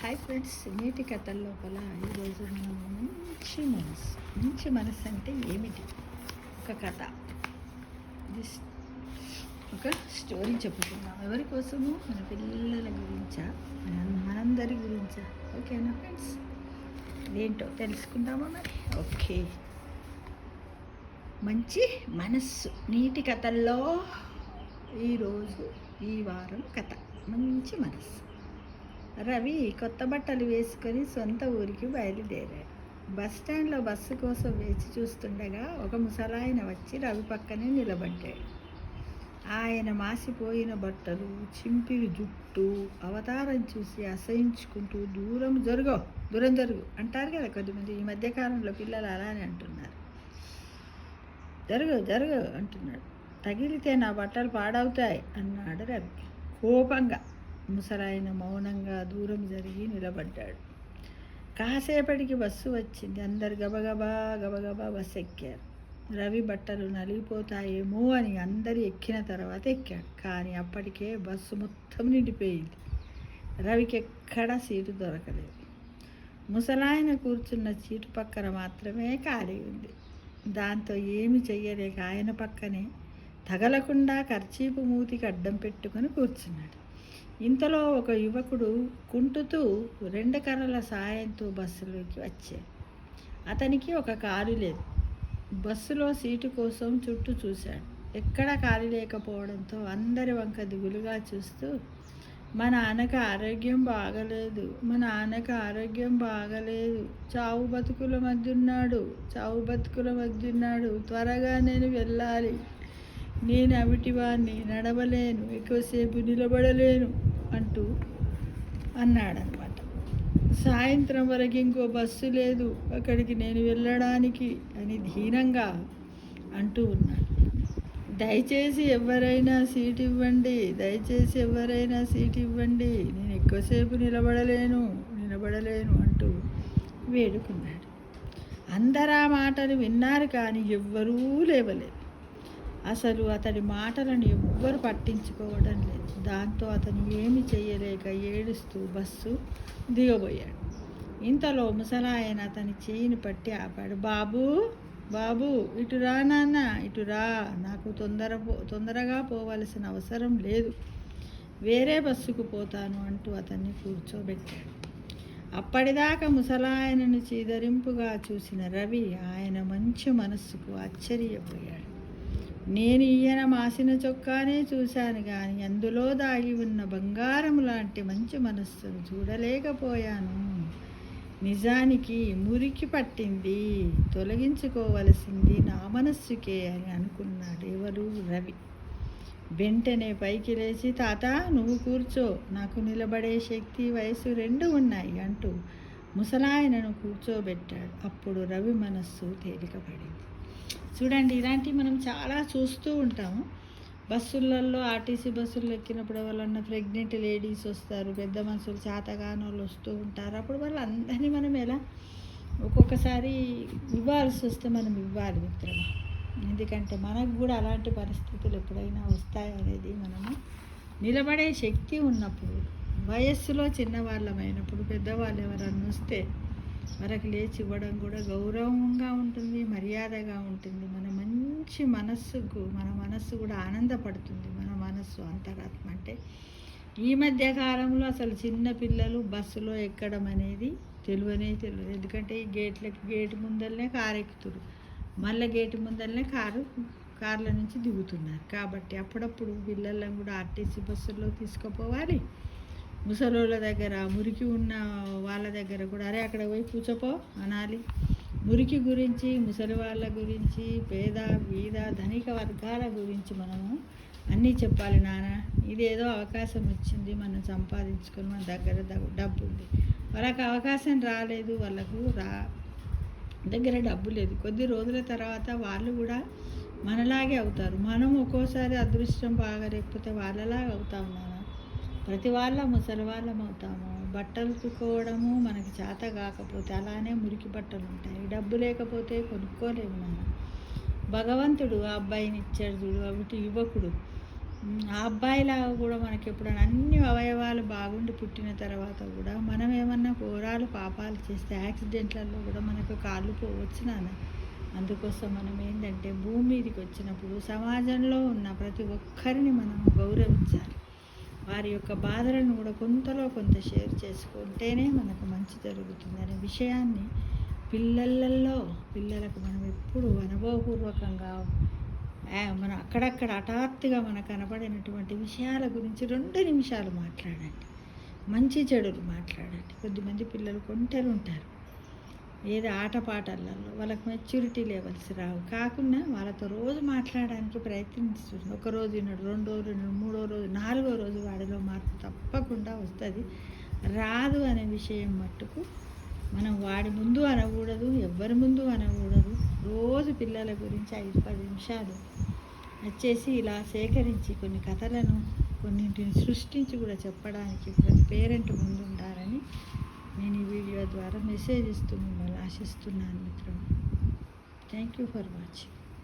Hi friends, నేటి కథల లోపల ఈరోజు మనం మంచి మనసు అంటే ఏమిటి, ఒక కథ, జస్ట్ ఒక స్టోరీ చెప్పుకుందాం. ఎవరి కోసము? మన పిల్లల గురించా, మనందరి గురించా? ఓకేనా ఫ్రెండ్స్? ఏంటో తెలుసుకుందామా మరి? ఓకే. మంచి మనస్సు, నీటి కథల్లో ఈరోజు ఈ వారం కథ మంచి మనస్సు. రవి కొత్త బట్టలు వేసుకొని సొంత ఊరికి బయలుదేరాడు. బస్టాండ్లో బస్సు కోసం వేచి చూస్తుండగా ఒక ముసలాయన వచ్చి రవి పక్కనే నిలబడ్డాడు. ఆయన మాసిపోయిన బట్టలు, చింపిరి జుట్టు, అవతారం చూసి అసహించుకుంటూ దూరం జరుగు అంటారు కదా కొద్దిమంది. ఈ మధ్యకాలంలో పిల్లలు అలానే అంటున్నారు. జరుగు అంటున్నాడు. తగిలితే నా బట్టలు పాడవుతాయి అన్నాడు రవి కోపంగా. ముసలాయన మౌనంగా దూరం జరిగి నిలబడ్డాడు. కాసేపటికి బస్సు వచ్చింది. అందరు గబగబా బస్సు ఎక్కారు. రవి బట్టలు నలిగిపోతాయేమో అని అందరు ఎక్కిన తర్వాత ఎక్కాడు. కానీ అప్పటికే బస్సు మొత్తం నిండిపోయింది. రవికి ఎక్కడా సీటు దొరకలేదు. ముసలాయన కూర్చున్న సీటు పక్కన మాత్రమే ఖాళీ ఉంది. దాంతో ఏమి చెయ్యలేక ఆయన పక్కనే తగలకుండా కర్చీపు మూతికి అడ్డం పెట్టుకొని కూర్చున్నాడు. ఇంతలో ఒక యువకుడు కుంటుతూ 2 కర్రల సాయంతో బస్సులోకి వచ్చాడు. అతనికి ఒక కారు లేదు. బస్సులో సీటు కోసం చుట్టూ చూశాడు. ఎక్కడా ఖాళీ లేకపోవడంతో అందరి వంక దిగులుగా చూస్తూ మా నాన్నకు ఆరోగ్యం బాగలేదు, చావు బతుకుల మధ్య ఉన్నాడు, త్వరగా నేను వెళ్ళాలి, నేను అవిటివాణ్ణి, నడవలేను, ఎక్కువసేపు నిలబడలేను అంటూ అన్నాడనమాట. సాయంత్రం వరకు ఇంకో బస్సు లేదు అక్కడికి నేను వెళ్ళడానికి అని ధీరంగా అంటూ ఉన్నాడు. దయచేసి ఎవరైనా సీట్ ఇవ్వండి, నేను ఎక్కువసేపు నిలబడలేను అంటూ వేడుకున్నాడు. అందరూ ఆ మాటలు విన్నారు, కానీ ఎవ్వరూ లేవలేదు. అసలు అతడి మాటలను ఎవ్వరు పట్టించుకోవడం లేదు. దాంతో అతను ఏమి చేయలేక ఏడుస్తూ బస్సు దిగబోయాడు. ఇంతలో ముసలాయన అతని చేయిని పట్టి ఆపాడు. బాబు ఇటురా నాన్న, ఇటురా, నాకు తొందరగా పోవలసిన అవసరం లేదు, వేరే బస్సుకు పోతాను అంటూ అతన్ని కూర్చోబెట్టాడు. అప్పటిదాకా ముసలాయనను చీదరింపుగా చూసిన రవి ఆయన మంచి మనస్సుకు ఆశ్చర్యపోయాడు. నేను ఈయన మాసిన చొక్కానే చూశాను, కానీ అందులో దాగి ఉన్న బంగారం లాంటి మంచి మనస్సును చూడలేకపోయాను. నిజానికి మురికి పట్టింది, తొలగించుకోవలసింది నా మనస్సుకే అని అనుకున్నాడు ఎవరు? రవి. వెంటనే పైకి లేచి, తాత నువ్వు కూర్చో, నాకు నిలబడే శక్తి, వయసు 2 ఉన్నాయి అంటూ ముసలాయనను కూర్చోబెట్టాడు. అప్పుడు రవి మనస్సు తేలికపడింది. చూడండి, ఇలాంటివి మనం చాలా చూస్తూ ఉంటాము. బస్సులలో, ఆర్టీసీ బస్సుల్లో ఎక్కినప్పుడు వాళ్ళన్న ప్రెగ్నెంట్ లేడీస్ వస్తారు, పెద్ద మనుషులు, చేతగాని వాళ్ళు వస్తూ ఉంటారు. అప్పుడు వాళ్ళందరినీ మనం ఎలా ఒక్కొక్కసారి ఇవ్వాల్సి వస్తే మనం ఇవ్వాలి మిత్రమా. ఎందుకంటే మనకు కూడా అలాంటి పరిస్థితులు ఎప్పుడైనా వస్తాయనేది మనము నిలబడే శక్తి ఉన్నప్పుడు, వయస్సులో చిన్నవాళ్ళమైనప్పుడు పెద్దవాళ్ళు ఎవరన్నా వస్తే మనకు లేచి ఇవ్వడం కూడా గౌరవంగా ఉంటుంది, మర్యాదగా ఉంటుంది. మన మనస్సు కూడా ఆనందపడుతుంది. మన మనస్సు అంతరాత్మ. అంటే ఈ మధ్య కాలంలో అసలు చిన్న పిల్లలు బస్సులో ఎక్కడం అనేది తెలియదు. ఎందుకంటే ఈ గేటు ముందరనే కారు ఎక్కుతురు, మళ్ళీ గేటు ముందరనే కార్ల నుంచి దిగుతున్నారు. కాబట్టి అప్పుడప్పుడు పిల్లలను కూడా ఆర్టీసీ బస్సుల్లో తీసుకుపోవాలి. ముసలోళ్ళ దగ్గర, మురికి ఉన్న వాళ్ళ దగ్గర కూడా అరే అక్కడ పోయి కూర్చోపో అనాలి. మురికి గురించి, ముసలి వాళ్ళ గురించి, పేద బీద ధనిక వర్గాల గురించి మనము అన్నీ చెప్పాలి. నాన్న, ఇదేదో అవకాశం వచ్చింది, మనం సంపాదించుకొని, మన దగ్గర డబ్బు ఉంది. వాళ్ళకి అవకాశం రాలేదు, వాళ్ళకు దగ్గర డబ్బు లేదు. కొద్ది రోజుల తర్వాత వాళ్ళు కూడా మనలాగే అవుతారు. మనం ఒక్కోసారి అదృష్టం బాగా లేకపోతే వాళ్ళలాగా అవుతాం. ప్రతి వాళ్ళ ముసలి వాళ్ళం అవుతాము. బట్టలు ఉతుక్కోవడము మనకి చేత కాకపోతే అలానే మురికి బట్టలు ఉంటాయి. డబ్బు లేకపోతే కొనుక్కోలేము. భగవంతుడు ఆ అబ్బాయిని ఇచ్చాడు చూడు, అవిటి యువకుడు ఆ అబ్బాయిలాగా కూడా మనకి ఎప్పుడైనా అన్ని అవయవాలు బాగుండి పుట్టిన తర్వాత కూడా మనం ఏమన్నా ఘోరాలు పాపాలు చేస్తే యాక్సిడెంట్లలో కూడా మనకు కాళ్ళు పోవచ్చు నాన్న. అందుకోసం మనం ఏంటంటే భూమి మీదకి వచ్చినప్పుడు సమాజంలో ఉన్న ప్రతి ఒక్కరిని మనం గౌరవించాలి. వారి యొక్క బాధలను కూడా కొంతలో కొంత షేర్ చేసుకుంటేనే మనకు మంచి జరుగుతుందనే విషయాన్ని పిల్లలకు మనం ఎప్పుడు అనుభవపూర్వకంగా మనం అక్కడక్కడ హఠాత్తుగా మనకు కనపడినటువంటి విషయాల గురించి 2 నిమిషాలు మాట్లాడండి. మంచి చెడులు మాట్లాడండి. కొద్దిమంది పిల్లలు కొంటెలు ఉంటారు, ఏదో ఆటపాటలలో వాళ్ళకి మెచ్యూరిటీ లెవెల్స్ రావు. కాకుండా వాళ్ళతో రోజు మాట్లాడడానికి ప్రయత్నిస్తుంది. ఒకరోజు విన్నాడు, 2 రోజులు విన్నాడు, 3వ రోజు, 4వ రోజు వాడిలో మార్పు తప్పకుండా వస్తుంది. రాదు అనే విషయం మట్టుకు మనం వాడి ముందు అనకూడదు, ఎవ్వరి ముందు అనకూడదు. రోజు పిల్లల గురించి 5-10 నిమిషాలు వచ్చేసి ఇలా సేకరించి కొన్ని కథలను కొన్నింటిని సృష్టించి కూడా చెప్పడానికి ప్రతి పేరెంట్ ముందు ఉండాలని నేను ఈ వీడియో ద్వారా మెసేజ్ ఇస్తూ మిమ్మల్ని ఆశిస్తున్నాను మిత్రులు. Thank you for watching.